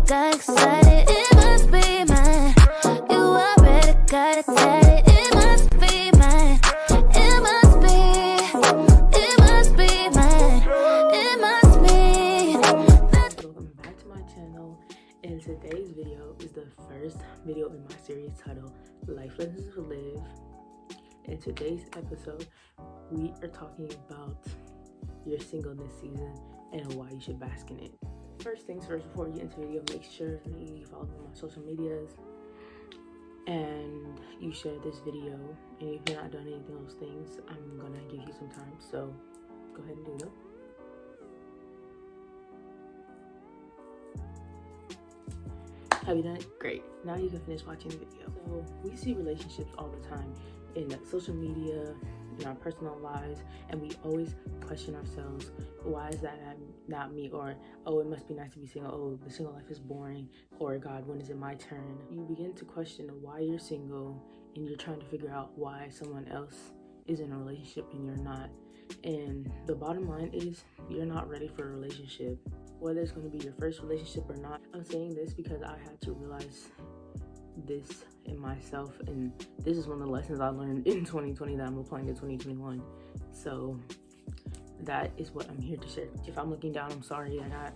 got excited. It must be mine. You already got excited. It must be mine. It must be. It must be mine. It must be. Welcome back to my channel, and today's video is the first video in my series titled Life Lessons to Live. In today's episode, we are talking about your singleness season and why you should bask in it. First things first, before we get into the video, make sure you follow me on my social medias and you share this video. And if you're not doing any of those things, I'm gonna give you some time, so go ahead and do them. Have you done it? Great. Now you can finish watching the video. So we see relationships all the time in social media, in our personal lives, and we always question ourselves, why is that not me? Or, oh, it must be nice to be single. Oh, the single life is boring. Or, God, when is it my turn? You begin to question why you're single, and you're trying to figure out why someone else is in a relationship and you're not. And the bottom line is, you're not ready for a relationship. Whether it's going to be your first relationship or not. I'm saying this because I had to realize this in myself, and this is one of the lessons I learned in 2020 that I'm applying to 2021. So that is what I'm here to share. If I'm looking down, I'm sorry. I got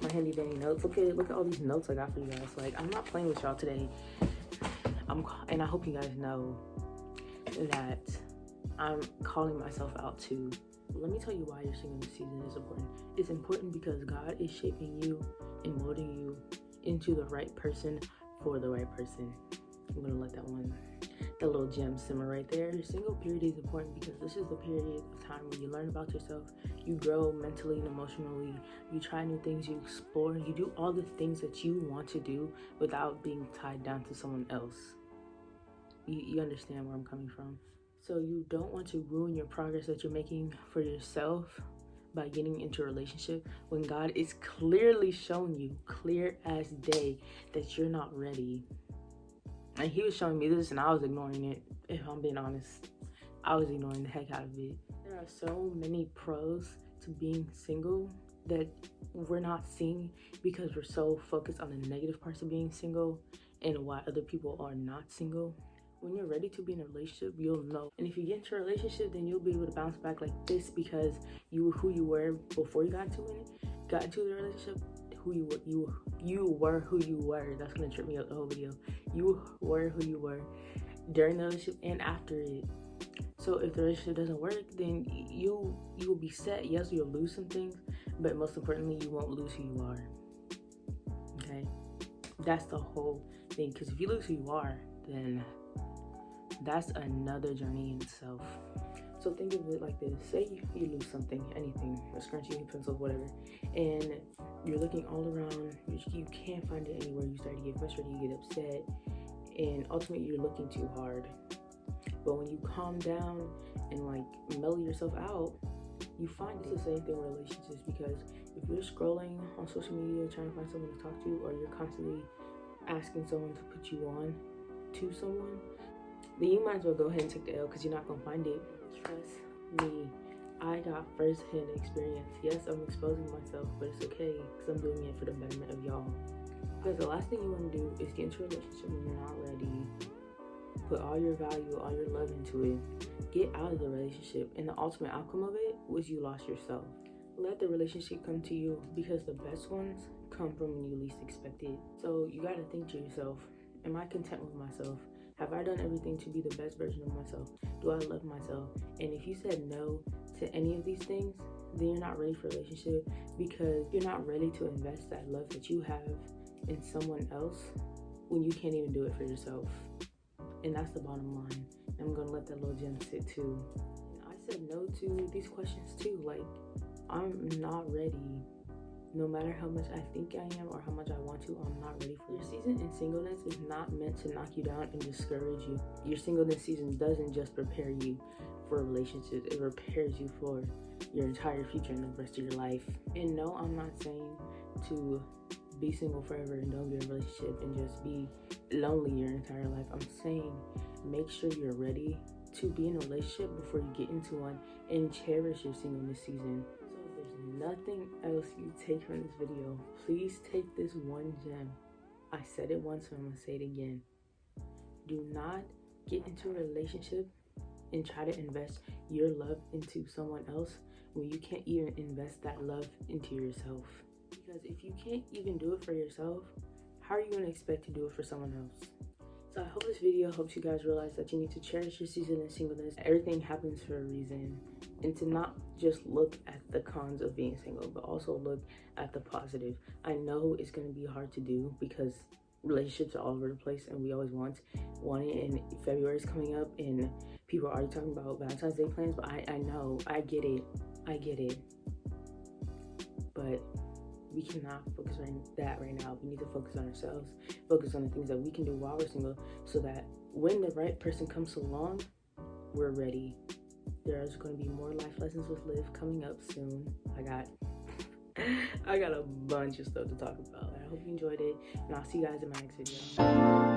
my handy dandy notes. Look at all these notes I got for you guys. Like, I'm not playing with y'all today. And I hope you guys know that I'm calling myself out too. Let me tell you why your singleness season is important. It's important because God is shaping you and molding you into the right person for the right person. I'm gonna let that little gem simmer right there. Your single period is important because this is the period of time where you learn about yourself, you grow mentally and emotionally, you try new things, you explore, you do all the things that you want to do without being tied down to someone else. You understand where I'm coming from. So you don't want to ruin your progress that you're making for yourself by getting into a relationship when God is clearly showing you, clear as day, that you're not ready. And he was showing me this and I was ignoring it. If I'm being honest, I was ignoring the heck out of it. There are so many pros to being single that we're not seeing because we're so focused on the negative parts of being single and why other people are not single. When you're ready to be in a relationship, you'll know. And if you get into a relationship, then you'll be able to bounce back like this because you were who you were before you got into the relationship. You were who you were. That's gonna trip me up the whole video. You were who you were during the relationship and after it. So if the relationship doesn't work, then you will be set. Yes, you'll lose some things, but most importantly, you won't lose who you are. Okay, that's the whole thing. Because if you lose who you are, then that's another journey in itself. So think of it like this. Say you lose something, anything, a scrunchie, pencil, whatever, and you're looking all around, you can't find it anywhere, you start to get frustrated, you get upset, and ultimately you're looking too hard. But when you calm down and like mellow yourself out, you find it's the same thing with relationships, because if you're scrolling on social media trying to find someone to talk to, or you're constantly asking someone to put you on to someone, then you might as well go ahead and take the L because you're not going to find it. Trust me, I got first-hand experience. Yes, I'm exposing myself, but it's okay because I'm doing it for the betterment of y'all. Because the last thing you want to do is get into a relationship when you're not ready. Put all your value, all your love into it. Get out of the relationship, and the ultimate outcome of it was you lost yourself. Let the relationship come to you because the best ones come from when you least expect it. So you got to think to yourself, am I content with myself? Have I done everything to be the best version of myself? Do I love myself? And if you said no to any of these things, then you're not ready for a relationship, because you're not ready to invest that love that you have in someone else when you can't even do it for yourself. And that's the bottom line. And I'm gonna let that little gem sit too. I said no to these questions too. Like, I'm not ready. No matter how much I think I am or how much I want to, I'm not ready for it. Your season in singleness is not meant to knock you down and discourage you. Your singleness season doesn't just prepare you for relationships, it prepares you for your entire future and the rest of your life. And no, I'm not saying to be single forever and don't get a relationship and just be lonely your entire life. I'm saying make sure you're ready to be in a relationship before you get into one, and cherish your singleness season. So if there's nothing else you take from this video, please take this one gem. I said it once, so I'm gonna say it again. Do not get into a relationship and try to invest your love into someone else when you can't even invest that love into yourself. Because if you can't even do it for yourself, how are you going to expect to do it for someone else? So I hope this video helps you guys realize that you need to cherish your season of singleness. Everything happens for a reason. And to not just look at the cons of being single, but also look at the positive. I know it's going to be hard to do because relationships are all over the place and we always want it, and February is coming up and people are already talking about Valentine's Day plans, but I know, I get it, but we cannot focus on that right now. We need to focus on ourselves, focus on the things that we can do while we're single, so that when the right person comes along, we're ready. There's going to be more life lessons with Liv coming up soon. I got a bunch of stuff to talk about. I hope you enjoyed it, and I'll see you guys in my next video.